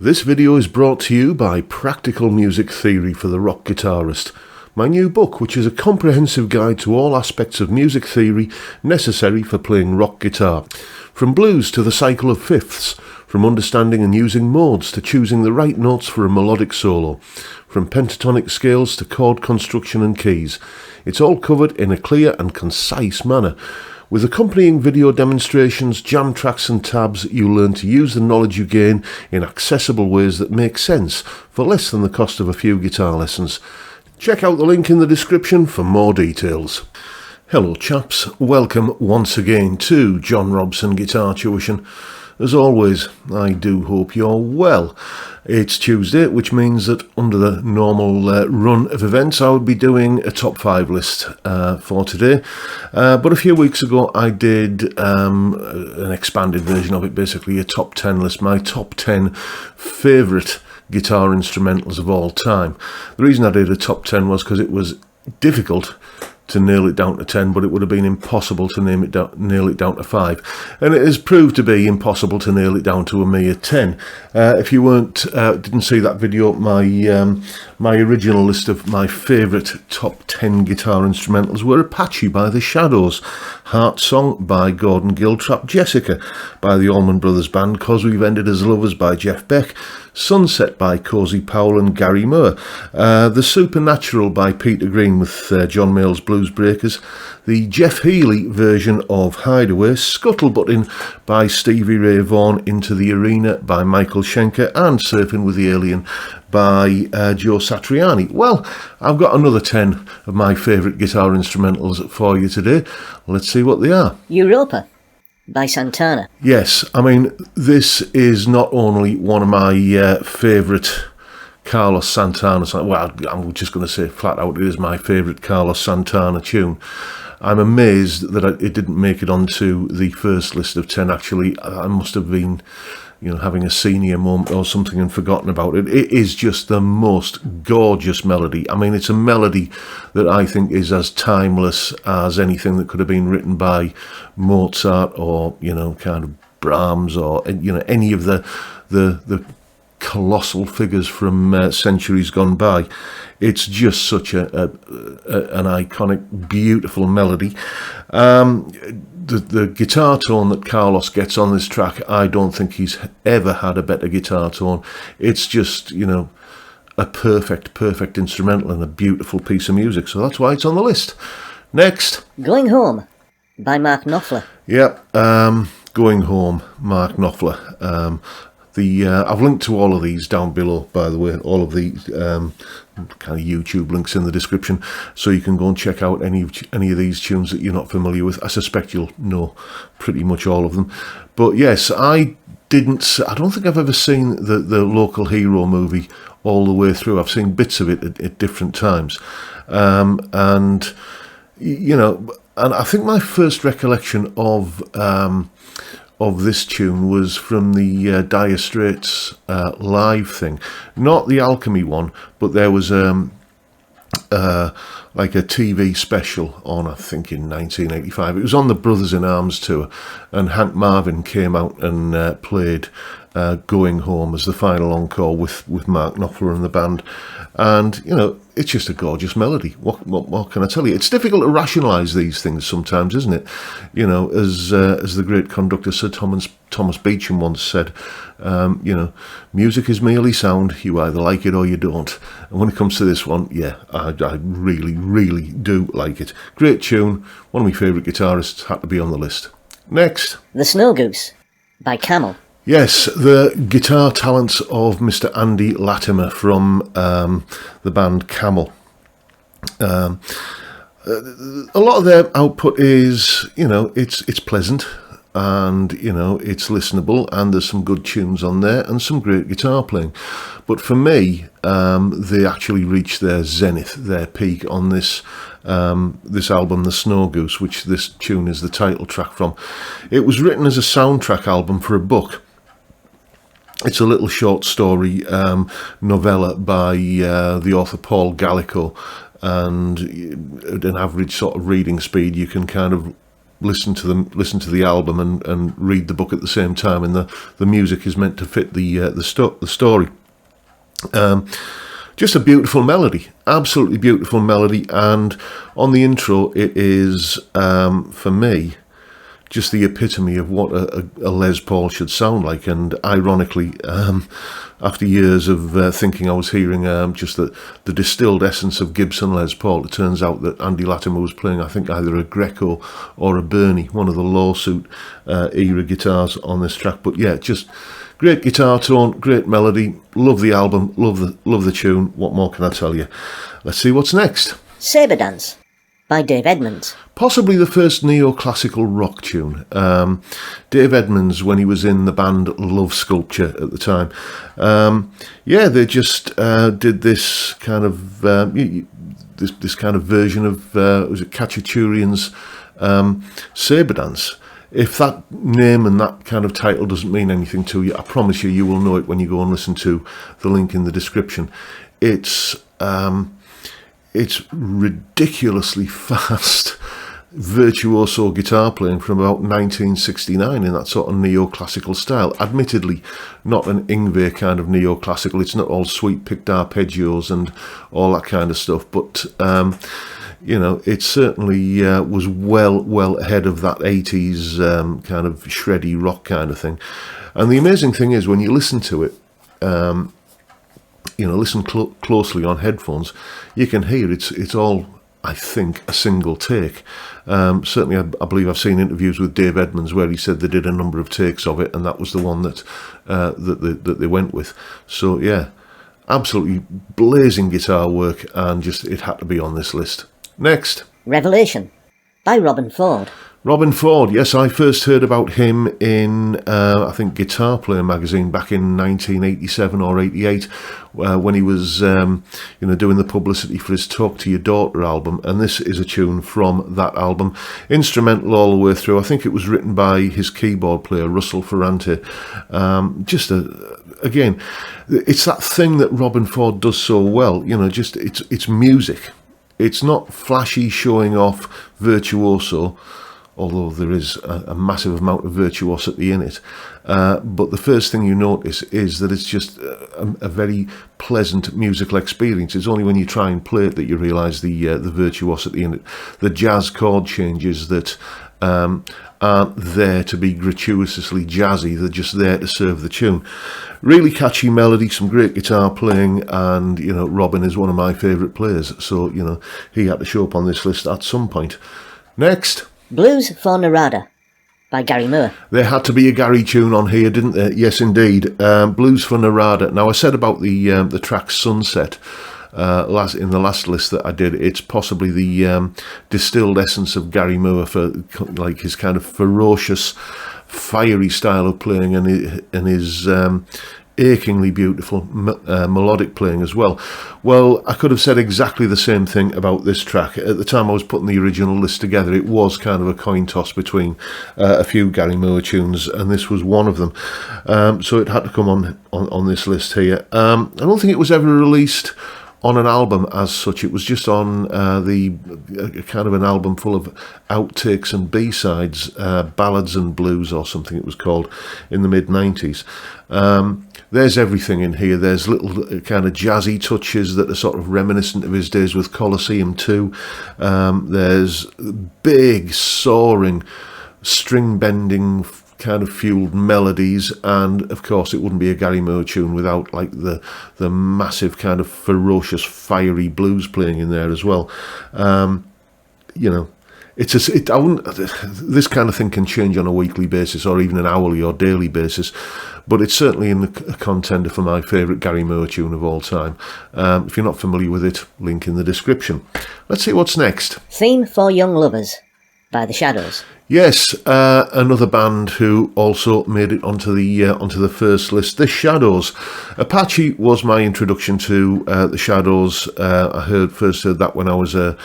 This video is brought to you by Practical Music Theory for the Rock Guitarist, my new book, which is a comprehensive guide to all aspects of music theory necessary for playing rock guitar. From blues to the cycle of fifths, from understanding and using modes to choosing the right notes for a melodic solo, from pentatonic scales to chord construction and keys. It's all covered in a clear and concise manner. With accompanying video demonstrations, jam tracks and tabs, you'll learn to use the knowledge you gain in accessible ways that make sense for less than the cost of a few guitar lessons. Check out the link in the description for more details. Hello chaps, welcome once again to John Robson Guitar Tuition. As always, I do hope you're well. It's Tuesday, which means that under the normal run of events, I would be doing a top 5 list for today. But a few weeks ago, I did an expanded version of it, basically a top 10 list, my top 10 favourite guitar instrumentals of all time. The reason I did a top 10 was because it was difficult to nail it down to 10, but it would have been impossible to nail it down to 5, and it has proved to be impossible to nail it down to a mere 10. If you didn't see that video, my original list of my favourite top 10 guitar instrumentals were Apache by the Shadows, Heart Song by Gordon Giltrap, Jessica by the Allman Brothers Band, 'Cause We've Ended as Lovers by Jeff Beck, Sunset by Cozy Powell and Gary Moore, The Supernatural by Peter Green with John Mayall's Blues Breakers, the Jeff Healey version of Hideaway, Scuttlebutting by Stevie Ray Vaughan, Into the Arena by Michael Schenker, and Surfing with the Alien by Joe Satriani. Well, I've got another 10 of my favourite guitar instrumentals for you today. Let's see what they are. Europa by Santana. Yes, I mean, this is not only one of my favourite Carlos Santana songs. Well, I'm just going to say flat out, it is my favourite Carlos Santana tune. I'm amazed that it didn't make it onto the first list of 10, actually. I must have been, having a senior moment or something and forgotten about it. It is just the most gorgeous melody. I mean, it's a melody that I think is as timeless as anything that could have been written by Mozart or, kind of Brahms or, any of the colossal figures from centuries gone by. It's just such an iconic, beautiful melody. The guitar tone that Carlos gets on this track, I don't think he's ever had a better guitar tone. It's just, a perfect instrumental and a beautiful piece of music. So that's why it's on the list. Next. Going Home by Mark Knopfler. Yep, Going Home, Mark Knopfler. I've linked to all of these down below, by the way, all of the kind of YouTube links in the description, so you can go and check out any of these tunes that you're not familiar with. I suspect you'll know pretty much all of them. But yes, I don't think I've ever seen the Local Hero movie all the way through. I've seen bits of it at different times. And I think my first recollection of this tune was from the Dire Straits live thing, not the Alchemy one, but there was like a TV special on, I think in 1985. It was on the Brothers in Arms tour, and Hank Marvin came out and played Going Home as the final encore with Mark Knopfler and the band. And, it's just a gorgeous melody. What can I tell you? It's difficult to rationalise these things sometimes, isn't it? As the great conductor Sir Thomas Beecham once said, music is merely sound. You either like it or you don't. And when it comes to this one, yeah, I really, really do like it. Great tune. One of my favourite guitarists, had to be on the list. Next. The Snow Goose by Camel. Yes, the guitar talents of Mr. Andy Latimer from the band Camel. A lot of their output is, it's pleasant and, it's listenable, and there's some good tunes on there and some great guitar playing. But for me, they actually reached their zenith, their peak on this album, The Snow Goose, which this tune is the title track from. It was written as a soundtrack album for a book. It's a little short story novella by the author Paul Gallico, and at an average sort of reading speed, you can kind of listen to the album and read the book at the same time, and the music is meant to fit the story. Just a beautiful melody, absolutely beautiful melody, and on the intro it is, for me, just the epitome of what a Les Paul should sound like. And ironically, after years of thinking I was hearing just the distilled essence of Gibson Les Paul, it turns out that Andy Latimer was playing, I think, either a Greco or a Bernie, one of the lawsuit era guitars on this track. But yeah, just great guitar tone, great melody, love the album, love the tune. What more can I tell you? Let's see what's next. Sabre Dance by Dave Edmunds. Possibly the first neoclassical rock tune. Dave Edmunds, when he was in the band Love Sculpture at the time, they just did this kind of this kind of version of was it Khachaturian's Sabre Dance. If that name and that kind of title doesn't mean anything to you, I promise you will know it when you go and listen to the link in the description. It's ridiculously fast, virtuoso guitar playing from about 1969 in that sort of neoclassical style. Admittedly, not an Yngwie kind of neoclassical. It's not all sweet picked arpeggios and all that kind of stuff, but it certainly was well ahead of that 80s kind of shreddy rock kind of thing. And the amazing thing is, when you listen to it, listen closely on headphones, you can hear it's all, I think, a single take. Certainly, I believe I've seen interviews with Dave Edmunds where he said they did a number of takes of it, and that was the one that they went with. So yeah, absolutely blazing guitar work, and just it had to be on this list. Next, Revelation by Robin Ford. Robin Ford, yes, I first heard about him in, I think, Guitar Player magazine back in 1987 or 88, when he was, doing the publicity for his Talk to Your Daughter album, and this is a tune from that album, instrumental all the way through. I think it was written by his keyboard player, Russell Ferrante. Again, it's that thing that Robin Ford does so well, it's music. It's not flashy showing off virtuoso, although there is a massive amount of virtuosity in it. But the first thing you notice is that it's just a very pleasant musical experience. It's only when you try and play it that you realise the virtuosity in it. The jazz chord changes that aren't there to be gratuitously jazzy, they're just there to serve the tune. Really catchy melody, some great guitar playing, and Robin is one of my favourite players, so he had to show up on this list at some point. Next, Blues for Narada by Gary Moore. There had to be a Gary tune on here, didn't there? Yes, indeed. Blues for Narada. Now, I said about the track Sunset in the last list that I did. It's possibly the distilled essence of Gary Moore for like his kind of ferocious, fiery style of playing, and his achingly beautiful melodic playing as well. Well, I could have said exactly the same thing about this track. At the time I was putting the original list together, it was kind of a coin toss between a few Gary Moore tunes, and this was one of them. So it had to come on this list here. I don't think it was ever released on an album as such. It was just on the kind of an album full of outtakes and B-sides, ballads and blues or something it was called, in the mid-90s. There's everything in here. There's little kind of jazzy touches that are sort of reminiscent of his days with Colosseum 2. There's big, soaring, string-bending kind of fueled melodies, and of course it wouldn't be a Gary Moore tune without like the massive kind of ferocious, fiery blues playing in there as well. This kind of thing can change on a weekly basis or even an hourly or daily basis, but it's certainly a contender for my favourite Gary Moore tune of all time. If you're not familiar with it, link in the description. Let's see what's next. Theme for Young Lovers by The Shadows. Yes, another band who also made it onto the first list, The Shadows. Apache was my introduction to The Shadows. I first heard that when I was a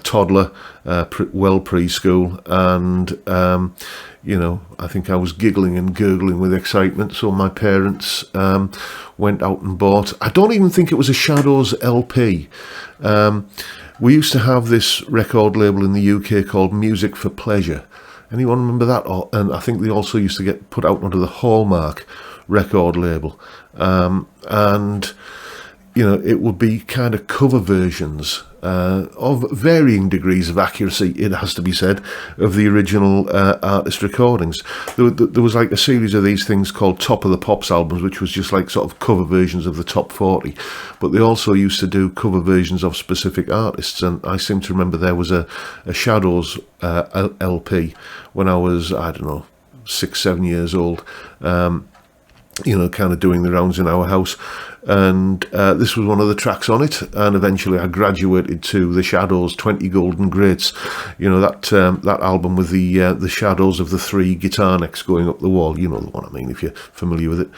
toddler, preschool, and I think I was giggling and gurgling with excitement. So my parents went out and bought, I don't even think it was a Shadows LP. We used to have this record label in the UK called Music for Pleasure. Anyone remember that? And I think they also used to get put out under the Hallmark record label. And it would be kind of cover versions of varying degrees of accuracy, it has to be said, of the original artist recordings. There was like a series of these things called Top of the Pops albums, which was just like sort of cover versions of the top 40. But they also used to do cover versions of specific artists. And I seem to remember there was a Shadows LP when I was, I don't know, 6-7 years old, kind of doing the rounds in our house. And this was one of the tracks on it, and eventually I graduated to the Shadows 20 Golden Greats, that album with the shadows of the 3 guitar necks going up the wall, the one I mean if you're familiar with it,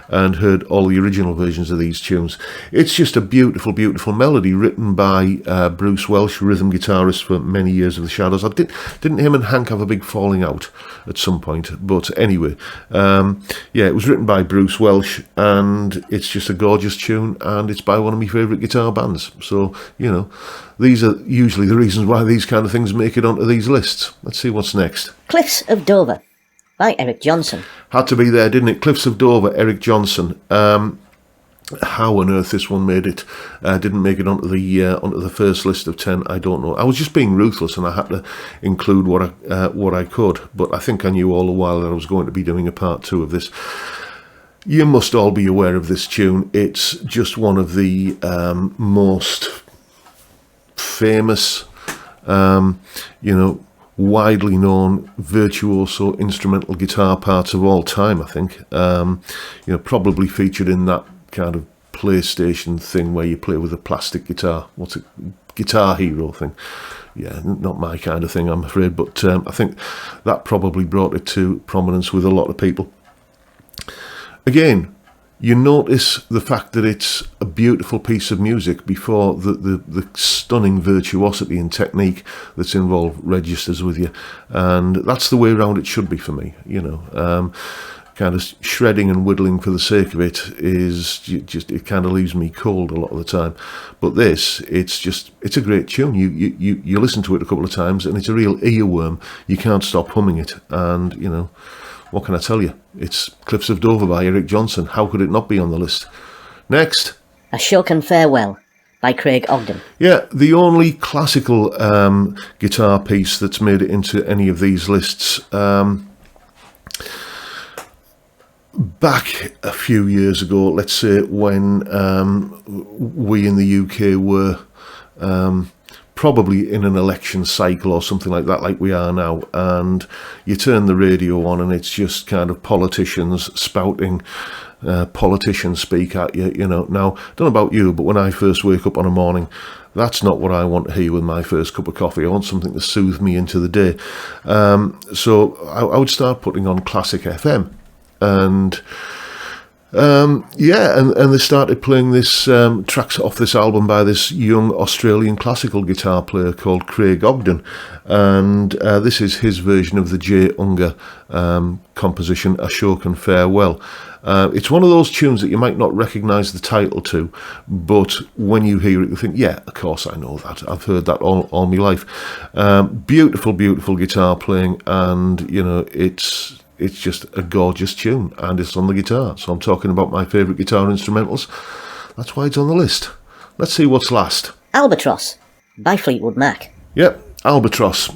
and heard all the original versions of these tunes. It's just a beautiful, beautiful melody written by Bruce Welch, rhythm guitarist for many years of the Shadows. Didn't him and Hank have a big falling out at some point? But anyway, it was written by Bruce Welch, and it's just a gorgeous tune, and it's by one of my favourite guitar bands. So, these are usually the reasons why these kind of things make it onto these lists. Let's see what's next. Cliffs of Dover by Eric Johnson. Had to be there, didn't it? Cliffs of Dover, Eric Johnson. How on earth this one made it, didn't make it onto the first list of 10, I don't know. I was just being ruthless, and I had to include what I could, but I think I knew all the while that I was going to be doing a part 2 of this. You must all be aware of this tune. It's just one of the most famous, widely known virtuoso instrumental guitar parts of all time, I think. Probably featured in that kind of PlayStation thing where you play with a plastic guitar. What's it? Guitar Hero thing. Yeah, not my kind of thing, I'm afraid, but I think that probably brought it to prominence with a lot of people. Again, you notice the fact that it's a beautiful piece of music before the stunning virtuosity and technique that's involved registers with you. And that's the way around it should be for me, kind of shredding and whittling for the sake of it is just, it kind of leaves me cold a lot of the time. But this, it's a great tune. You listen to it a couple of times and it's a real earworm. You can't stop humming it. And, what can I tell you? It's Cliffs of Dover by Eric Johnson. How could it not be on the list? Next. A Shoken Farewell by Craig Ogden. Yeah, the only classical guitar piece that's made it into any of these lists. Back a few years ago, let's say, when we in the UK were probably in an election cycle or something like that, like we are now, and you turn the radio on and it's just kind of politicians spouting politician speak at you, Now, don't know about you, but when I first wake up on a morning, that's not what I want to hear with my first cup of coffee. I want something to soothe me into the day. So I would start putting on Classic FM, and and they started playing this tracks off this album by this young Australian classical guitar player called Craig Ogden, and this is his version of the J. Unger composition, A Shoken Farewell. It's one of those tunes that you might not recognise the title to, but when you hear it, you think, yeah, of course I know that. I've heard that all my life. Beautiful, beautiful guitar playing, and, it's just a gorgeous tune, and it's on the guitar. So I'm talking about my favourite guitar instrumentals. That's why it's on the list. Let's see what's last. Albatross by Fleetwood Mac. Yep, Albatross.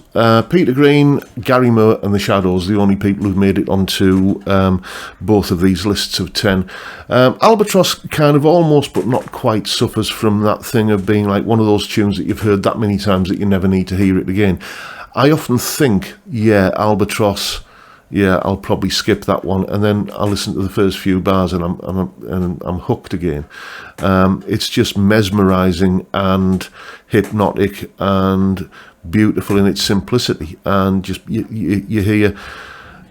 Peter Green, Gary Moore and the Shadows, the only people who've made it onto both of these lists of 10. Albatross kind of almost but not quite suffers from that thing of being like one of those tunes that you've heard that many times that you never need to hear it again. I often think, Albatross, I'll probably skip that one, and then I'll listen to the first few bars, and I'm hooked again. It's just mesmerising and hypnotic and beautiful in its simplicity, and just you hear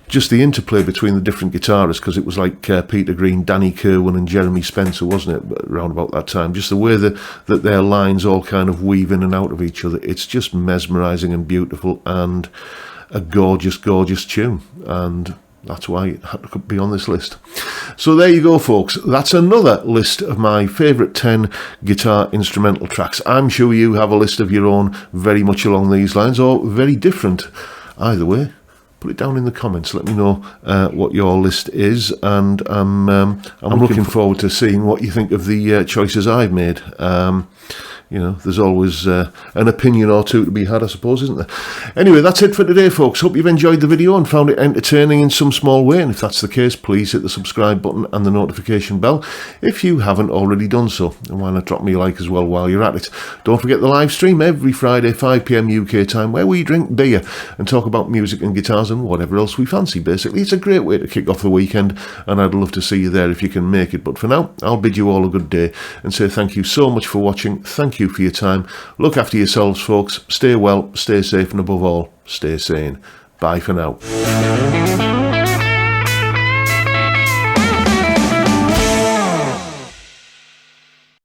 just the interplay between the different guitarists, because it was like Peter Green, Danny Kirwan and Jeremy Spencer, wasn't it, around about that time? Just the way that their lines all kind of weave in and out of each other. It's just mesmerising and beautiful, and a gorgeous, gorgeous tune. and that's why it had to be on this list. So there you go, folks. That's another list of my favourite 10 guitar instrumental tracks. I'm sure you have a list of your own very much along these lines, or very different. Either way, put it down in the comments. Let me know what your list is, and I'm looking forward to seeing what you think of the choices I've made. You know, there's always an opinion or two to be had, I suppose, isn't there? Anyway, that's it for today, folks. Hope you've enjoyed the video and found it entertaining in some small way. And if that's the case, please hit the subscribe button and the notification bell if you haven't already done so. And why not drop me a like as well while you're at it. Don't forget the live stream every Friday, 5 PM UK time, where we drink beer and talk about music and guitars and whatever else we fancy, basically. It's a great way to kick off the weekend, and I'd love to see you there if you can make it. But for now, I'll bid you all a good day and say thank you so much for watching. Thank you for your time. Look after yourselves, folks. Stay well, stay safe, and above all, stay sane. Bye for now.